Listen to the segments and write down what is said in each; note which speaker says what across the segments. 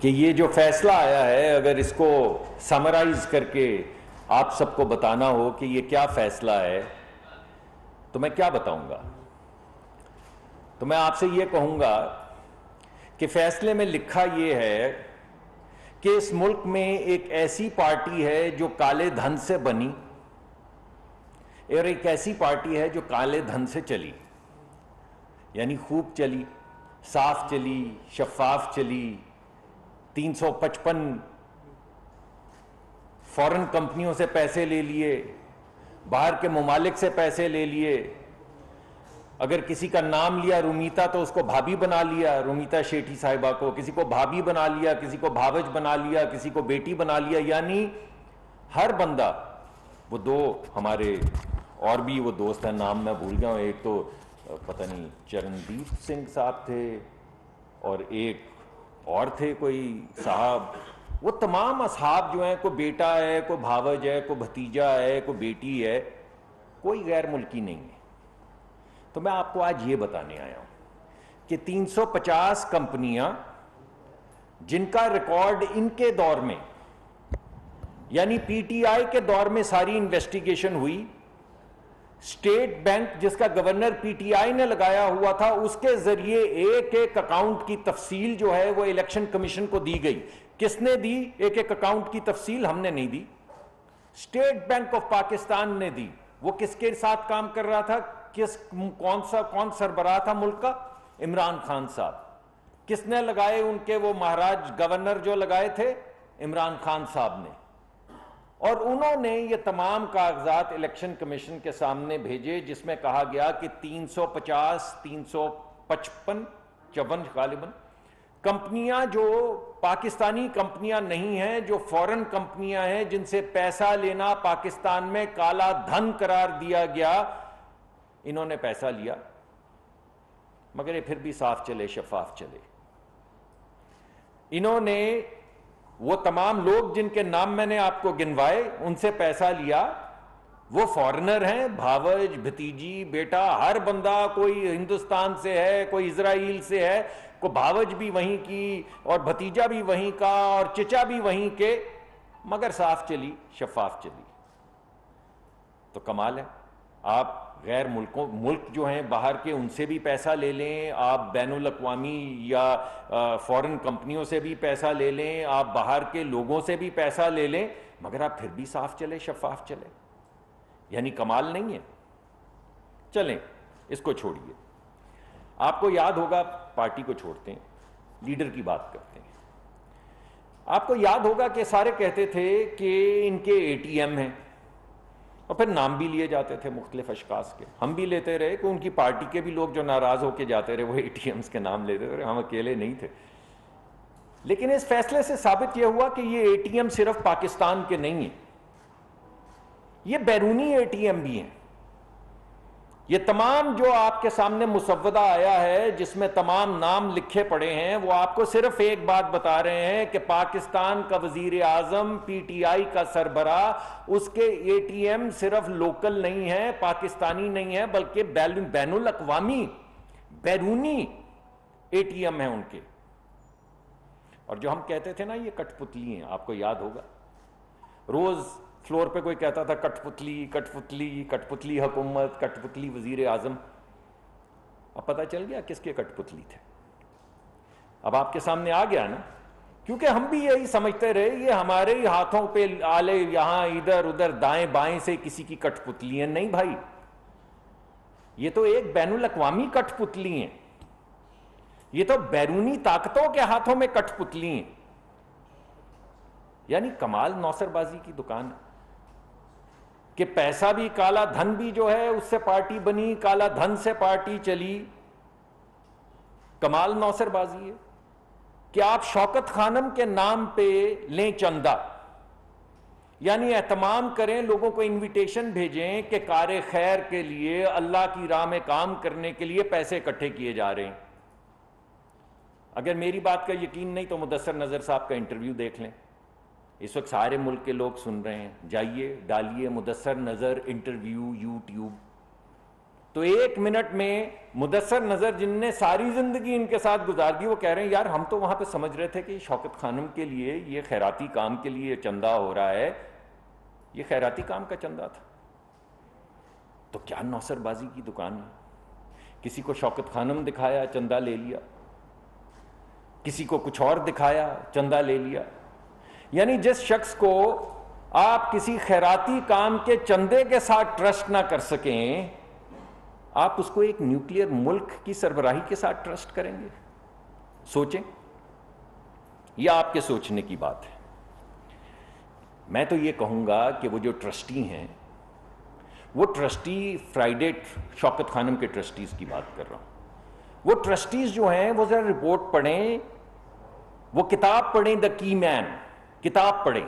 Speaker 1: کہ یہ جو فیصلہ آیا ہے اگر اس کو سمرائز کر کے آپ سب کو بتانا ہو کہ یہ کیا فیصلہ ہے تو میں کیا بتاؤں گا؟ تو میں آپ سے یہ کہوں گا کہ فیصلے میں لکھا یہ ہے کہ اس ملک میں ایک ایسی پارٹی ہے جو کالے دھن سے بنی اور ایک ایسی پارٹی ہے جو کالے دھن سے چلی، یعنی خوب چلی، صاف چلی، شفاف چلی، 355 فورن کمپنیوں سے پیسے لے لیے، باہر کے ممالک سے پیسے لے لیے، اگر کسی کا نام لیا رومیتا تو اس کو بھابھی بنا لیا، رومیتا شیٹھی صاحبہ کو، کسی کو بھابھی بنا لیا، کسی کو بھاوج بنا لیا، کسی کو بیٹی بنا لیا، یعنی ہر بندہ. وہ دو ہمارے اور بھی وہ دوست ہیں، نام میں بھول گیا ہوں، ایک تو پتہ نہیں چرندیپ سنگھ صاحب تھے اور ایک اور تھے کوئی صاحب، وہ تمام اصحاب جو ہیں، کوئی بیٹا ہے، کوئی بھاوج ہے، کوئی بھتیجا ہے، کوئی بیٹی ہے، کوئی غیر ملکی نہیں ہے. تو میں آپ کو آج یہ بتانے آیا ہوں کہ 350 کمپنیاں جن کا ریکارڈ ان کے دور میں، یعنی پی ٹی آئی کے دور میں ساری انویسٹیگیشن ہوئی، اسٹیٹ بینک جس کا گورنر پی ٹی آئی نے لگایا ہوا تھا اس کے ذریعے ایک ایک اکاؤنٹ کی تفصیل جو ہے وہ الیکشن کمیشن کو دی گئی. کس نے دی ایک ایک اکاؤنٹ کی تفصیل؟ ہم نے نہیں دی، اسٹیٹ بینک آف پاکستان نے دی. وہ کس کے ساتھ کام کر رہا تھا؟ کون سربراہ تھا ملک کا؟ عمران خان صاحب. کس نے لگائے ان کے وہ مہاراج گورنر جو لگائے تھے؟ عمران خان صاحب نے. اور انہوں نے یہ تمام کاغذات الیکشن کمیشن کے سامنے بھیجے جس میں کہا گیا کہ 350 355 54 غالباً کمپنیاں جو پاکستانی کمپنیاں نہیں ہیں، جو فورن کمپنیاں ہیں، جن سے پیسہ لینا پاکستان میں کالا دھن قرار دیا گیا، انہوں نے پیسہ لیا مگر یہ پھر بھی صاف چلے، شفاف چلے. انہوں نے وہ تمام لوگ جن کے نام میں نے آپ کو گنوائے ان سے پیسہ لیا، وہ فورنر ہیں، بھاوج، بھتیجی، بیٹا، ہر بندہ، کوئی ہندوستان سے ہے، کوئی اسرائیل سے ہے، کوئی بھاوج بھی وہیں کی اور بھتیجا بھی وہیں کا اور چچا بھی وہیں کے، مگر صاف چلی، شفاف چلی. تو کمال ہے. آپ غیر ملک جو ہیں باہر کے ان سے بھی پیسہ لے لیں، آپ بین الاقوامی یا فورن کمپنیوں سے بھی پیسہ لے لیں، آپ باہر کے لوگوں سے بھی پیسہ لے لیں، مگر آپ پھر بھی صاف چلے، شفاف چلے. یعنی کمال نہیں ہے؟ چلیں اس کو چھوڑیے. آپ کو یاد ہوگا، پارٹی کو چھوڑتے ہیں، لیڈر کی بات کرتے ہیں. آپ کو یاد ہوگا کہ سارے کہتے تھے کہ ان کے اے ٹی ایم ہیں، اور پھر نام بھی لیے جاتے تھے مختلف اشخاص کے. ہم بھی لیتے رہے کہ ان کی پارٹی کے بھی لوگ جو ناراض ہو کے جاتے رہے وہ اے ٹی ایمز کے نام لیتے رہے، ہم اکیلے نہیں تھے. لیکن اس فیصلے سے ثابت یہ ہوا کہ یہ اے ٹی ایم صرف پاکستان کے نہیں ہیں، یہ بیرونی اے ٹی ایم بھی ہیں. یہ تمام جو آپ کے سامنے مسودہ آیا ہے جس میں تمام نام لکھے پڑے ہیں، وہ آپ کو صرف ایک بات بتا رہے ہیں کہ پاکستان کا وزیر اعظم، پی ٹی آئی کا سربراہ، اس کے اے ٹی ایم صرف لوکل نہیں ہیں، پاکستانی نہیں ہیں، بلکہ بین الاقوامی بیرونی اے ٹی ایم ہیں ان کے. اور جو ہم کہتے تھے نا یہ کٹ پتلی ہیں، آپ کو یاد ہوگا، روز فلور پہ کوئی کہتا تھا کٹ پتلی، کٹ پتلی، کٹ پتلی حکومت، کٹ پتلی وزیر اعظم. اب پتہ چل گیا کس کے کٹ پتلی تھے. اب آپ کے سامنے آ گیا نا، کیونکہ ہم بھی یہی سمجھتے رہے یہ ہمارے ہی ہاتھوں پہ آلے، یہاں ادھر ادھر دائیں بائیں سے کسی کی کٹ پتلی ہیں. نہیں بھائی، یہ تو ایک بین الاقوامی کٹ پتلی ہیں، یہ تو بیرونی طاقتوں کے ہاتھوں میں کٹ پتلی ہیں. یعنی کمال نوسر بازی کی دکان ہے کہ پیسہ بھی، کالا دھن بھی جو ہے اس سے پارٹی بنی، کالا دھن سے پارٹی چلی. کمال نوسر بازی ہے کہ آپ شوکت خانم کے نام پہ لیں چندہ، یعنی اہتمام کریں، لوگوں کو انویٹیشن بھیجیں کہ کار خیر کے لیے، اللہ کی راہ میں کام کرنے کے لیے پیسے اکٹھے کیے جا رہے ہیں. اگر میری بات کا یقین نہیں تو مدثر نظر صاحب کا انٹرویو دیکھ لیں. اس وقت سارے ملک کے لوگ سن رہے ہیں، جائیے ڈالیے مدثر نظر انٹرویو یوٹیوب. تو 1 منٹ میں مدثر نظر جن نے ساری زندگی ان کے ساتھ گزار دی، وہ کہہ رہے ہیں یار ہم تو وہاں پہ سمجھ رہے تھے کہ شوکت خانم کے لیے یہ خیراتی کام کے لیے چندہ ہو رہا ہے، یہ خیراتی کام کا چندہ تھا۔ تو کیا نوسر بازی کی دکان ہے؟ کسی کو شوکت خانم دکھایا، چندہ لے لیا، کسی کو کچھ اور دکھایا، چندہ لے لیا۔ یعنی جس شخص کو آپ کسی خیراتی کام کے چندے کے ساتھ ٹرسٹ نہ کر سکیں، آپ اس کو ایک نیوکلیئر ملک کی سربراہی کے ساتھ ٹرسٹ کریں گے؟ سوچیں، یہ آپ کے سوچنے کی بات ہے۔ میں تو یہ کہوں گا کہ وہ جو ٹرسٹی ہیں، وہ ٹرسٹی فرائیڈے شوکت خانم کے ٹرسٹیز کی بات کر رہا ہوں، وہ ٹرسٹیز جو ہیں وہ ذرا رپورٹ پڑھیں، وہ کتاب پڑھیں، دا کی مین کتاب پڑھیں،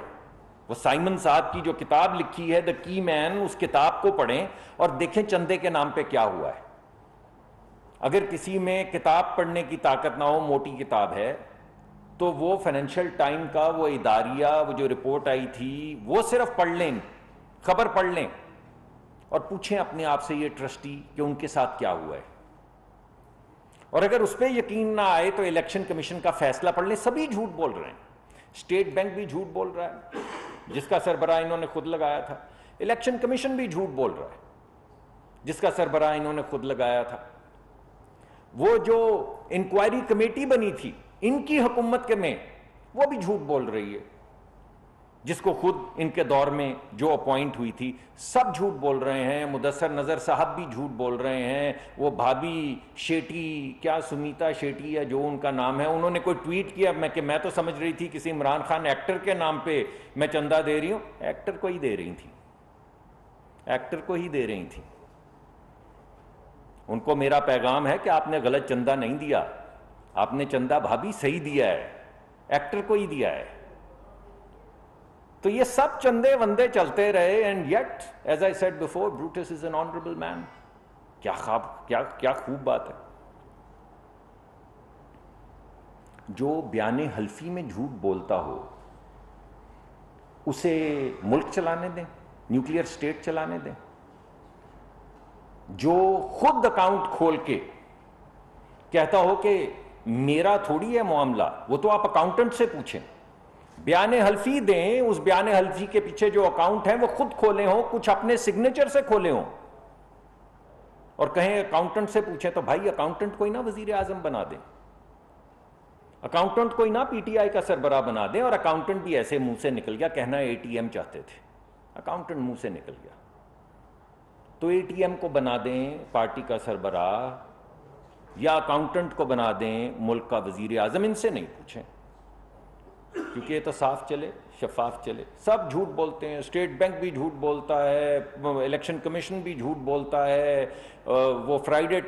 Speaker 1: وہ سائمن صاحب کی جو کتاب لکھی ہے دا کی مین، اس کتاب کو پڑھیں اور دیکھیں چندے کے نام پہ کیا ہوا ہے۔ اگر کسی میں کتاب پڑھنے کی طاقت نہ ہو، موٹی کتاب ہے، تو وہ فائنینشیل ٹائم کا وہ اداریہ، وہ جو رپورٹ آئی تھی وہ صرف پڑھ لیں، خبر پڑھ لیں اور پوچھیں اپنے آپ سے یہ ٹرسٹی کہ ان کے ساتھ کیا ہوا ہے۔ اور اگر اس پہ یقین نہ آئے تو الیکشن کمیشن کا فیصلہ پڑھ لیں۔ سبھی جھوٹ بول رہے ہیں، اسٹیٹ بینک بھی جھوٹ بول رہا ہے جس کا سربراہ انہوں نے خود لگایا تھا، الیکشن کمیشن بھی جھوٹ بول رہا ہے جس کا سربراہ انہوں نے خود لگایا تھا، وہ جو انکوائری کمیٹی بنی تھی ان کی حکومت کے میں وہ بھی جھوٹ بول رہی ہے، جس کو خود ان کے دور میں جو اپوائنٹ ہوئی تھی، سب جھوٹ بول رہے ہیں۔ مدثر نظر صاحب بھی جھوٹ بول رہے ہیں، وہ بھابھی شیٹی، کیا سمیتا شیٹی ہے جو ان کا نام ہے، انہوں نے کوئی ٹویٹ کیا کہ میں تو سمجھ رہی تھی کسی عمران خان ایکٹر کے نام پہ میں چندہ دے رہی ہوں۔ ایکٹر کو ہی دے رہی تھی، ایکٹر کو ہی دے رہی تھی۔ ان کو میرا پیغام ہے کہ آپ نے غلط چندہ نہیں دیا، آپ نے چندہ بھابھی صحیح دیا ہے، ایکٹر کو ہی دیا ہے۔ تو یہ سب چندے وندے چلتے رہے، and yet as I said before, Brutus is an honourable man. کیا خوب بات ہے۔ جو بیان حلفی میں جھوٹ بولتا ہو اسے ملک چلانے دیں، نیوکلیئر اسٹیٹ چلانے دیں۔ جو خود اکاؤنٹ کھول کے کہتا ہو کہ میرا تھوڑی ہے معاملہ، وہ تو آپ اکاؤنٹنٹ سے پوچھیں۔ بیان حلفی دیں، اس بیان حلفی کے پیچھے جو اکاؤنٹ ہیں وہ خود کھولے ہوں، کچھ اپنے سگنیچر سے کھولے ہوں، اور کہیں اکاؤنٹنٹ سے پوچھیں، تو بھائی اکاؤنٹنٹ کوئی نہ وزیر اعظم بنا دیں، اکاؤنٹنٹ کوئی نہ پی ٹی آئی کا سربراہ بنا دیں۔ اور اکاؤنٹنٹ بھی ایسے منہ سے نکل گیا، کہنا اے ٹی ایم چاہتے تھے، اکاؤنٹنٹ منہ سے نکل گیا، تو اے ٹی ایم کو بنا دیں پارٹی کا سربراہ، یا اکاؤنٹنٹ کو بنا دیں ملک کا وزیر اعظم۔ ان سے نہیں پوچھیں، کیونکہ یہ تو صاف چلے، شفاف چلے۔ سب جھوٹ بولتے ہیں، اسٹیٹ بینک بھی جھوٹ بولتا ہے، الیکشن کمیشن بھی جھوٹ بولتا ہے، وہ فرائیڈے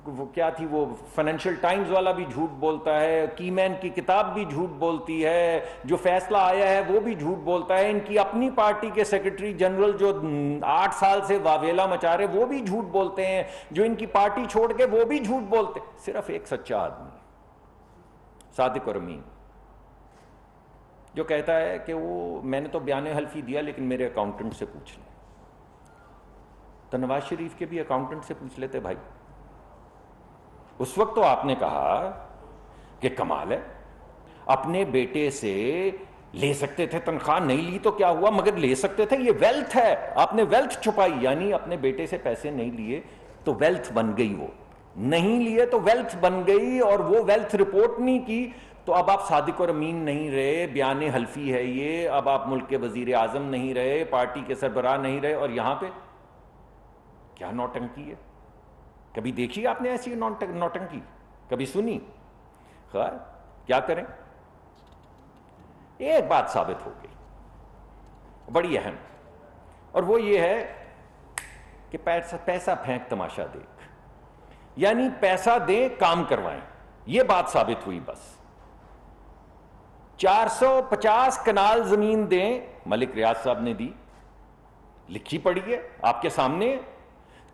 Speaker 1: وہ کیا تھی، وہ فائنینشیل ٹائمز والا بھی جھوٹ بولتا ہے، کی مین کی کتاب بھی جھوٹ بولتی ہے، جو فیصلہ آیا ہے وہ بھی جھوٹ بولتا ہے، ان کی اپنی پارٹی کے سیکرٹری جنرل جو 8 سال سے واویلا مچا رہے وہ بھی جھوٹ بولتے ہیں، جو ان کی پارٹی چھوڑ کے وہ بھی جھوٹ بولتے ہیں۔ صرف ایک سچا آدمی، صادق اور امین، جو کہتا ہے کہ وہ میں نے تو بیان حلفی دیا لیکن میرے اکاؤنٹنٹ سے پوچھ لیں۔ تو نواز شریف کے بھی اکاؤنٹنٹ سے پوچھ لیتے بھائی۔ اس وقت تو آپ نے کہا کہ کمال ہے، اپنے بیٹے سے لے سکتے تھے تنخواہ، نہیں لی تو کیا ہوا، مگر لے سکتے تھے، یہ ویلتھ ہے، آپ نے ویلتھ چھپائی، یعنی اپنے بیٹے سے پیسے نہیں لیے تو ویلتھ بن گئی، وہ نہیں لیے تو ویلتھ بن گئی، اور وہ ویلتھ رپورٹ نہیں کی تو اب آپ صادق اور امین نہیں رہے، بیان حلفی ہے یہ، اب آپ ملک کے وزیر اعظم نہیں رہے، پارٹی کے سربراہ نہیں رہے، اور یہاں پہ کیا نوٹنکی ہے؟ کبھی دیکھی آپ نے ایسی نوٹنکی؟ کبھی سنی؟ خیر کیا کریں، ایک بات ثابت ہو گئی بڑی اہم، اور وہ یہ ہے کہ پیسہ پھینک تماشا دیکھ، یعنی پیسہ دیں کام کروائیں، یہ بات ثابت ہوئی بس۔ 450 کنال زمین دیں، ملک ریاض صاحب نے دی، لکھی پڑھی ہے آپ کے سامنے،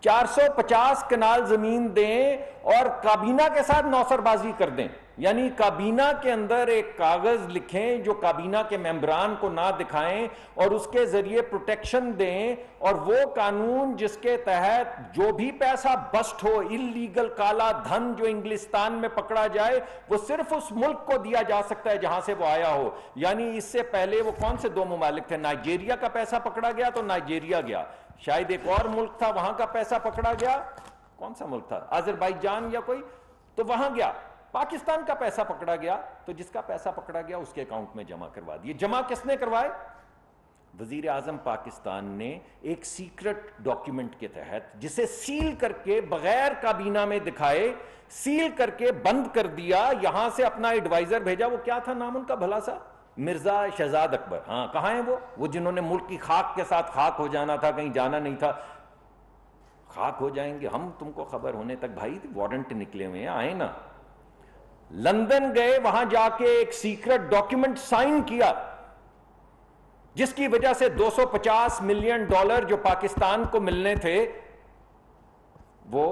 Speaker 1: 450 کنال زمین دیں اور کابینہ کے ساتھ نوسر بازی کر دیں، یعنی کابینہ کے اندر ایک کاغذ لکھیں جو کابینہ کے ممبران کو نہ دکھائیں اور اس کے ذریعے پروٹیکشن دیں، اور وہ قانون جس کے تحت جو بھی پیسہ بسٹ ہو، اللیگل کالا دھن جو انگلستان میں پکڑا جائے، وہ صرف اس ملک کو دیا جا سکتا ہے جہاں سے وہ آیا ہو۔ یعنی اس سے پہلے وہ کون سے دو ممالک تھے؟ نائجیریا کا پیسہ پکڑا گیا تو نائجیریا گیا، شاید ایک اور ملک تھا وہاں کا پیسہ پکڑا گیا، کون سا ملک تھا، آذربائیجان یا کوئی، تو وہاں گیا۔ پاکستان کا پیسہ پکڑا گیا تو جس کا پیسہ پکڑا گیا اس کے اکاؤنٹ میں جمع کروا دیے۔ جمع کس نے کروائے؟ وزیر اعظم پاکستان نے ایک سیکرٹ ڈاکیومنٹ کے تحت، جسے سیل کر کے بغیر کابینہ میں دکھائے، سیل کر کے بند کر دیا، یہاں سے اپنا ایڈوائزر بھیجا۔ وہ کیا تھا نام ان کا بھلا سا؟ مرزا شہزاد اکبر۔ ہاں، کہاں ہیں وہ جنہوں نے ملک کی خاک کے ساتھ خاک ہو جانا تھا، کہیں جانا نہیں تھا۔ خاک ہو جائیں گے ہم، تم کو خبر ہونے تک بھائی وارنٹ نکلے ہوئے ہیں، آئے نا۔ لندن گئے، وہاں جا کے ایک سیکرٹ ڈاکیومنٹ سائن کیا، جس کی وجہ سے $250 ملین جو پاکستان کو ملنے تھے وہ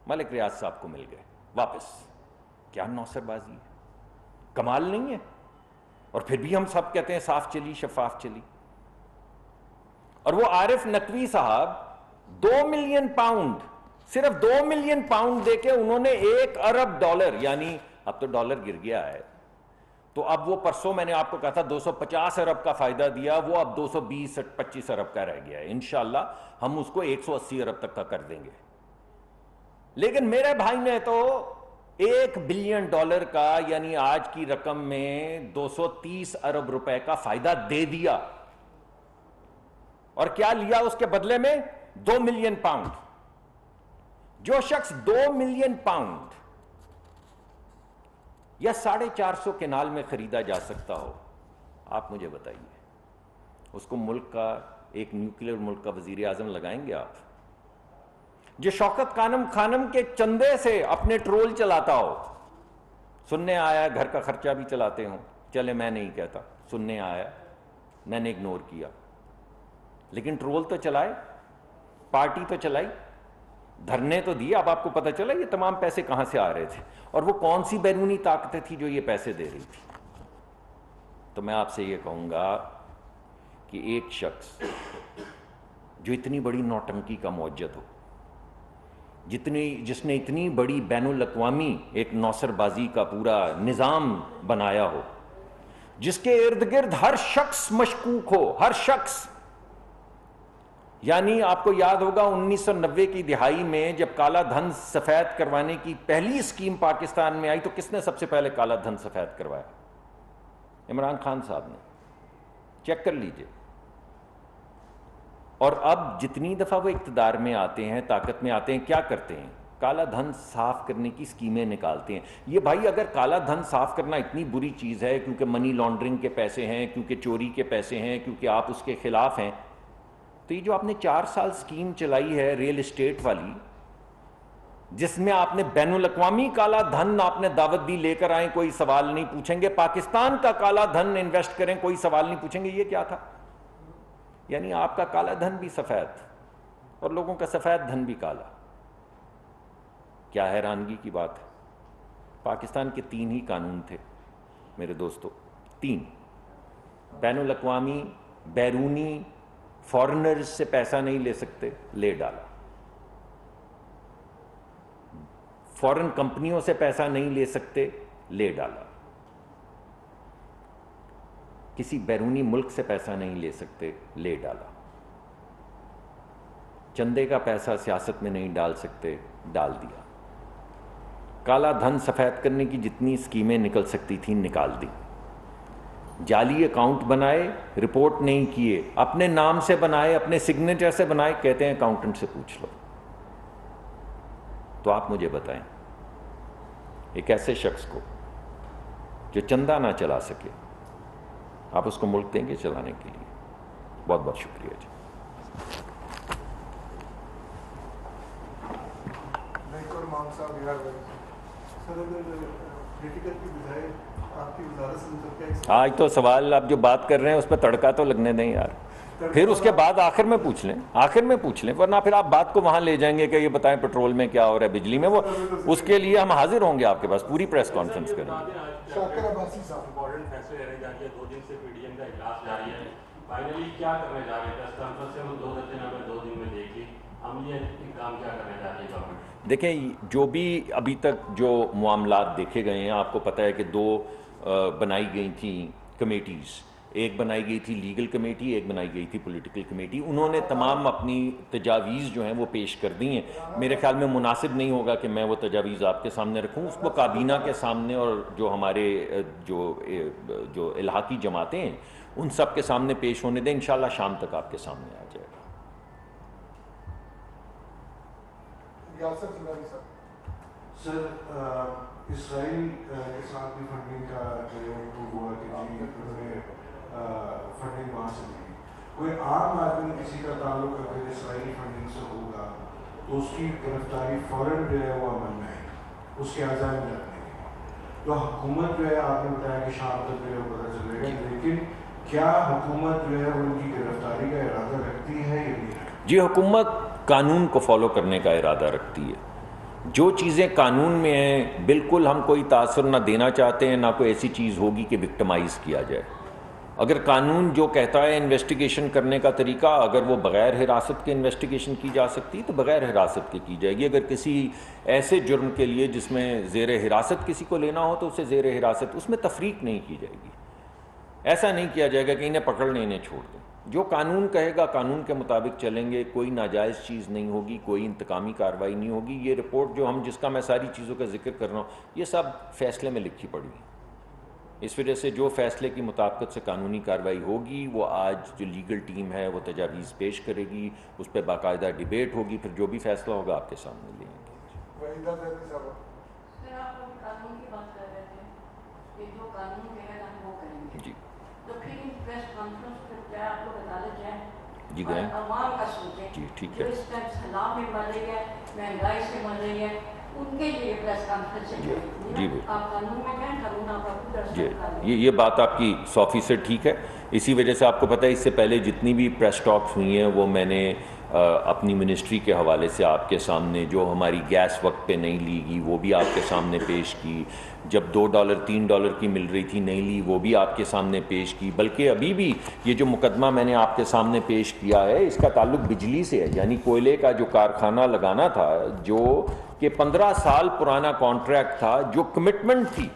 Speaker 1: ملک ریاض صاحب کو مل گئے واپس۔ کیا نوسر بازی ہے، کمال نہیں ہے؟ اور پھر بھی ہم سب کہتے ہیں صاف چلی، شفاف چلی۔ اور وہ عارف نقوی صاحب 2 ملین پاؤنڈ، صرف 2 ملین پاؤنڈ دے کے انہوں نے $1 ارب، یعنی اب تو ڈالر گر گیا ہے، تو اب وہ پرسوں میں نے آپ کو کہا تھا 250 ارب کا فائدہ دیا، وہ اب 220-25 ارب کا رہ گیا ہے۔ انشاءاللہ ہم اس کو 180 ارب تک کا کر دیں گے۔ لیکن میرے بھائی نے تو $1 بلین کا، یعنی آج کی رقم میں 230 ارب روپے کا فائدہ دے دیا، اور کیا لیا اس کے بدلے میں؟ 2 ملین پاؤنڈ۔ جو شخص 2 ملین پاؤنڈ یا 450 کنال میں خریدا جا سکتا ہو، آپ مجھے بتائیے اس کو ملک کا، ایک نیوکلیر ملک کا وزیر اعظم لگائیں گے آپ؟ جو شوکت خانم کے چندے سے اپنے ٹرول چلاتا ہو، سننے آیا گھر کا خرچہ بھی چلاتے ہوں، چلے میں نہیں کہتا، سننے آیا، میں نے اگنور کیا، لیکن ٹرول تو چلائے، پارٹی تو چلائی، دھرنے تو دیے۔ اب آپ کو پتہ چلا یہ تمام پیسے کہاں سے آ رہے تھے، اور وہ کون سی بیرونی طاقتیں تھی جو یہ پیسے دے رہی تھی۔ تو میں آپ سے یہ کہوں گا کہ ایک شخص جو اتنی بڑی نوٹنکی کا موجد ہو، جس نے اتنی بڑی بین الاقوامی ایک نوسر بازی کا پورا نظام بنایا ہو، جس کے ارد گرد ہر شخص مشکوک ہو، ہر شخص، یعنی آپ کو یاد ہوگا 1990 کی دہائی میں جب کالا دھن سفید کروانے کی پہلی اسکیم پاکستان میں آئی تو کس نے سب سے پہلے کالا دھن سفید کروایا؟ عمران خان صاحب نے، چیک کر لیجئے۔ اور اب جتنی دفعہ وہ اقتدار میں آتے ہیں، طاقت میں آتے ہیں، کیا کرتے ہیں؟ کالا دھن صاف کرنے کی اسکیمیں نکالتے ہیں۔ یہ بھائی اگر کالا دھن صاف کرنا اتنی بری چیز ہے کیونکہ منی لانڈرنگ کے پیسے ہیں، کیونکہ چوری کے پیسے ہیں، کیونکہ آپ اس کے خلاف ہیں، تو یہ جو آپ نے 4 سال اسکیم چلائی ہے ریل اسٹیٹ والی، جس میں آپ نے بین الاقوامی کالا دھن آپ نے دعوت دی، لے کر آئیں، کوئی سوال نہیں پوچھیں گے، پاکستان کا کالا دھن انویسٹ کریں، کوئی سوال نہیں پوچھیں گے، یہ کیا تھا؟ یعنی آپ کا کالا دھن بھی سفید اور لوگوں کا سفید دھن بھی کالا۔ کیا حیرانگی کی بات ہے۔ پاکستان کے 3 ہی قانون تھے میرے دوستو، 3 بین الاقوامی، بیرونی فارنرز سے پیسہ نہیں لے سکتے، لے ڈالا، فورن کمپنیوں سے پیسہ نہیں لے سکتے، لے ڈالا، کسی بیرونی ملک سے پیسہ نہیں لے سکتے، لے ڈالا، چندے کا پیسہ سیاست میں نہیں ڈال سکتے، ڈال دیا، کالا دھن سفید کرنے کی جتنی اسکیمیں نکل سکتی تھیں نکال دی، جعلی اکاؤنٹ بنائے، رپورٹ نہیں کیے، اپنے نام سے بنائے، اپنے سگنیچر سے بنائے، کہتے ہیں اکاؤنٹنٹ سے پوچھ لو۔ تو آپ مجھے بتائیں ایک ایسے شخص کو جو چندہ نہ چلا سکے، آپ اس کو ملک دیں گے چلانے کے لیے؟ بہت بہت شکریہ جی۔ آج تو سوال آپ جو بات کر رہے ہیں اس پہ تڑکا تو لگنے دیں یار۔ پھر اس کے بعد آخر میں پوچھ لیں ورنہ پھر آپ بات کو وہاں لے جائیں گے کہ یہ بتائیں پیٹرول میں کیا ہو رہا ہے، بجلی میں، وہ اس کے لیے ہم حاضر ہوں گے آپ کے پاس، پوری پریس کانفرنس کریں گے۔
Speaker 2: شاکر عباسی صاحب، امپورٹنٹ فیصلے لینے جا رہے ہیں، 2 دن سے پی ڈی ایم کا اجلاس جاری ہے، فائنلی کیا کرنے جا رہے ہیں؟ پریس کانفرنس سے ہم 2 دن ہمیں 2 دن میں دیکھ لی، عملی اقدام کیا کرنے جا رہی ہے گورنمنٹ؟
Speaker 1: دیکھیں جو بھی ابھی تک جو معاملات دیکھے گئے ہیں، آپ کو پتہ ہے کہ 2 بنائی گئی تھیں کمیٹیز، ایک بنائی گئی تھی لیگل کمیٹی، ایک بنائی گئی تھی پولیٹیکل کمیٹی، انہوں نے تمام اپنی تجاویز جو ہیں وہ پیش کر دی ہیں۔ میرے خیال میں مناسب نہیں ہوگا کہ میں وہ تجاویز آپ کے سامنے رکھوں، اس کو کابینہ کے سامنے اور جو ہمارے جو الحاقی جماعتیں ہیں ان سب کے سامنے پیش ہونے دیں، انشاءاللہ شام تک آپ کے سامنے آ جائے گا۔
Speaker 3: سر اسرائیل کے ساتھ بھی فنڈنگ کا جو ہوا کہ جی انہوں نے فنڈنگ وہاں سے دی، کوئی عام آدمی کسی کا تعلق اگر اسرائیلی فنڈنگ سے ہوگا تو اس کی گرفتاری فوراً جو ہے وہ عمل میں آئے گی، اس کے عزائم میں رکھنے کی۔ تو حکومت جو ہے آپ نے بتایا کہ شام تک جو ہے پتہ چلے گا، لیکن کیا حکومت جو ہے ان کی گرفتاری کا ارادہ رکھتی ہے یا نہیں رکھتی؟
Speaker 1: جی حکومت قانون کو فالو کرنے کا ارادہ رکھتی ہے، جو چیزیں قانون میں ہیں بالکل ہم کوئی تاثر نہ دینا چاہتے ہیں، نہ کوئی ایسی چیز ہوگی کہ وکٹمائز کیا جائے۔ اگر قانون جو کہتا ہے انویسٹیگیشن کرنے کا طریقہ، اگر وہ بغیر حراست کے انویسٹیگیشن کی جا سکتی تو بغیر حراست کے کی جائے گی۔ اگر کسی ایسے جرم کے لیے جس میں زیر حراست کسی کو لینا ہو تو اسے زیر حراست، اس میں تفریق نہیں کی جائے گی۔ ایسا نہیں کیا جائے گا کہ انہیں پکڑ لیں انہیں چھوڑ دیں۔ جو قانون کہے گا قانون کے مطابق چلیں گے، کوئی ناجائز چیز نہیں ہوگی، کوئی انتقامی کارروائی نہیں ہوگی۔ یہ رپورٹ جو جس کا میں ساری چیزوں کا ذکر کر رہا ہوں، یہ سب فیصلے میں لکھی پڑی ہے۔ اس وجہ سے جو فیصلے کی مطابقت سے قانونی کارروائی ہوگی، وہ آج جو لیگل ٹیم ہے وہ تجاویز پیش کرے گی، اس پہ باقاعدہ ڈیبیٹ ہوگی، پھر جو بھی فیصلہ ہوگا آپ کے سامنے لیں گے۔
Speaker 4: سر آپ قانون کی بات کر رہے تھے کہ جو قانون کہے گا ہم وہ کریں گے،
Speaker 1: جی
Speaker 4: تو پھر ان پریس کانفرنس پہ کیا آپ لوگ عدالت جائیں
Speaker 1: جی
Speaker 4: اور
Speaker 1: گئے
Speaker 4: عوام کا سوچیں؟
Speaker 1: جی ٹھیک
Speaker 4: جو
Speaker 1: ہے،
Speaker 4: اس ٹائم سیلاب میں مر رہی ہے، مہنگائی سے مر رہی ہے، ان کے لیے پریس کانفرنس
Speaker 1: جی
Speaker 4: آپ قانون میں جائیں، قانون آپ کو درست
Speaker 1: جی
Speaker 4: کر لیں۔
Speaker 1: یہ بات آپ کی 100% ٹھیک ہے۔ اسی وجہ سے آپ کو پتہ ہے اس سے پہلے جتنی بھی پریس ٹاکس ہوئی ہیں وہ میں نے اپنی منسٹری کے حوالے سے آپ کے سامنے، جو ہماری گیس وقت پہ نہیں لی گئی وہ بھی آپ کے سامنے پیش کی، جب $2 $3 کی مل رہی تھی نہیں لی وہ بھی آپ کے سامنے پیش کی، بلکہ ابھی بھی یہ جو مقدمہ میں نے آپ کے سامنے پیش کیا ہے اس کا تعلق بجلی سے ہے، یعنی کوئلے کا جو کارخانہ لگانا تھا، جو کہ 15 سال پرانا کانٹریکٹ تھا، جو کمٹمنٹ تھی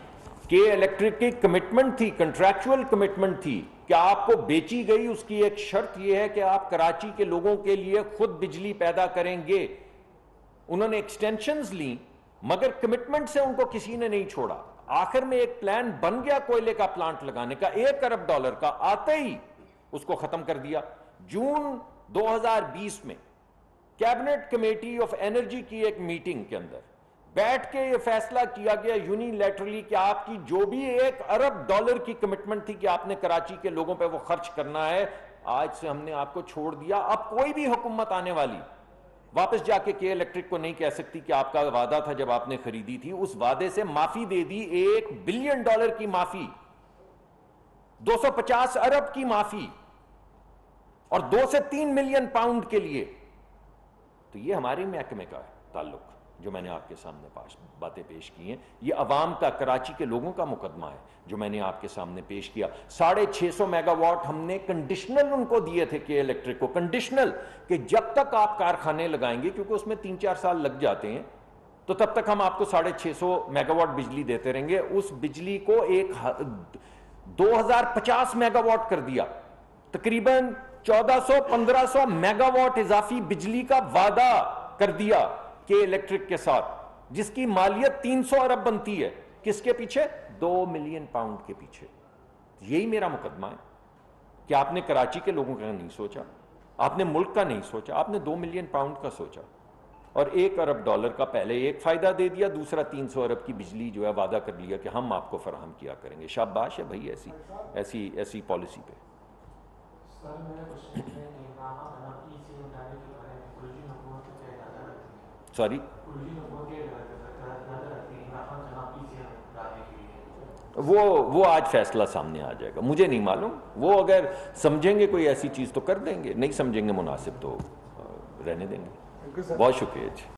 Speaker 1: کہ الیکٹرک کی کمٹمنٹ تھی، کنٹریکچول کمٹمنٹ تھی کہ آپ کو بیچی گئی، اس کی ایک شرط یہ ہے کہ آپ کراچی کے لوگوں کے لیے خود بجلی پیدا کریں گے۔ انہوں نے ایکسٹینشنز لیں مگر کمٹمنٹ سے ان کو کسی نے نہیں چھوڑا۔ آخر میں ایک پلان بن گیا کوئلے کا پلانٹ لگانے کا $1 ارب کا، آتے ہی اس کو ختم کر دیا۔ جون 2020 میں کیبنٹ کمیٹی آف انرجی کی ایک میٹنگ کے اندر بیٹھ کے یہ فیصلہ کیا گیا یونیلیٹرلی کہ آپ کی جو بھی $1 ارب کی کمٹمنٹ تھی کہ آپ نے کراچی کے لوگوں پہ وہ خرچ کرنا ہے، آج سے ہم نے آپ کو چھوڑ دیا۔ اب کوئی بھی حکومت آنے والی واپس جا کے الیکٹرک کو نہیں کہہ سکتی کہ آپ کا وعدہ تھا جب آپ نے خریدی تھی، اس وعدے سے معافی دے دی، $1 بلین کی معافی، 250 ارب کی معافی، اور 2 سے 3 ملین پاؤنڈ کے لیے۔ تو یہ ہمارے محکمے کا تعلق جو میں نے آپ کے سامنے باتیں پیش کی ہیں، یہ عوام کا، کراچی کے لوگوں کا مقدمہ ہے جو میں نے آپ کے سامنے پیش کیا۔ 650 میگا واٹ ہم نے کنڈیشنل ان کو دیے تھے کہ الیکٹرک کو، کنڈیشنل کہ جب تک آپ کارخانے لگائیں گے، کیونکہ اس میں 3-4 سال لگ جاتے ہیں، تو تب تک ہم آپ کو 650 میگا واٹ بجلی دیتے رہیں گے۔ اس بجلی کو 2050 میگا واٹ کر دیا، تقریباً 1400-1500 میگا واٹ اضافی بجلی کا وعدہ کر دیا کہ الیکٹرک کے ساتھ، جس کی مالیت 300 ارب بنتی ہے۔ کس کے پیچھے؟ 2 ملین پاؤنڈ کے پیچھے۔ یہی میرا مقدمہ ہے کہ آپ نے کراچی کے لوگوں کا نہیں سوچا، آپ نے ملک کا نہیں سوچا، آپ نے 2 ملین پاؤنڈ کا سوچا، اور $1 ارب کا پہلے ایک فائدہ دے دیا، دوسرا 300 ارب کی بجلی جو ہے وعدہ کر لیا کہ ہم آپ کو فراہم کیا کریں گے۔ شاباش ہے بھائی ایسی پالیسی پہ۔ سوری وہ آج فیصلہ سامنے آ جائے گا. مجھے نہیں معلوم, وہ اگر سمجھیں گے کوئی ایسی چیز تو کر دیں گے, نہیں سمجھیں گے مناسب تو رہنے دیں گے. بہت شکریہ جی.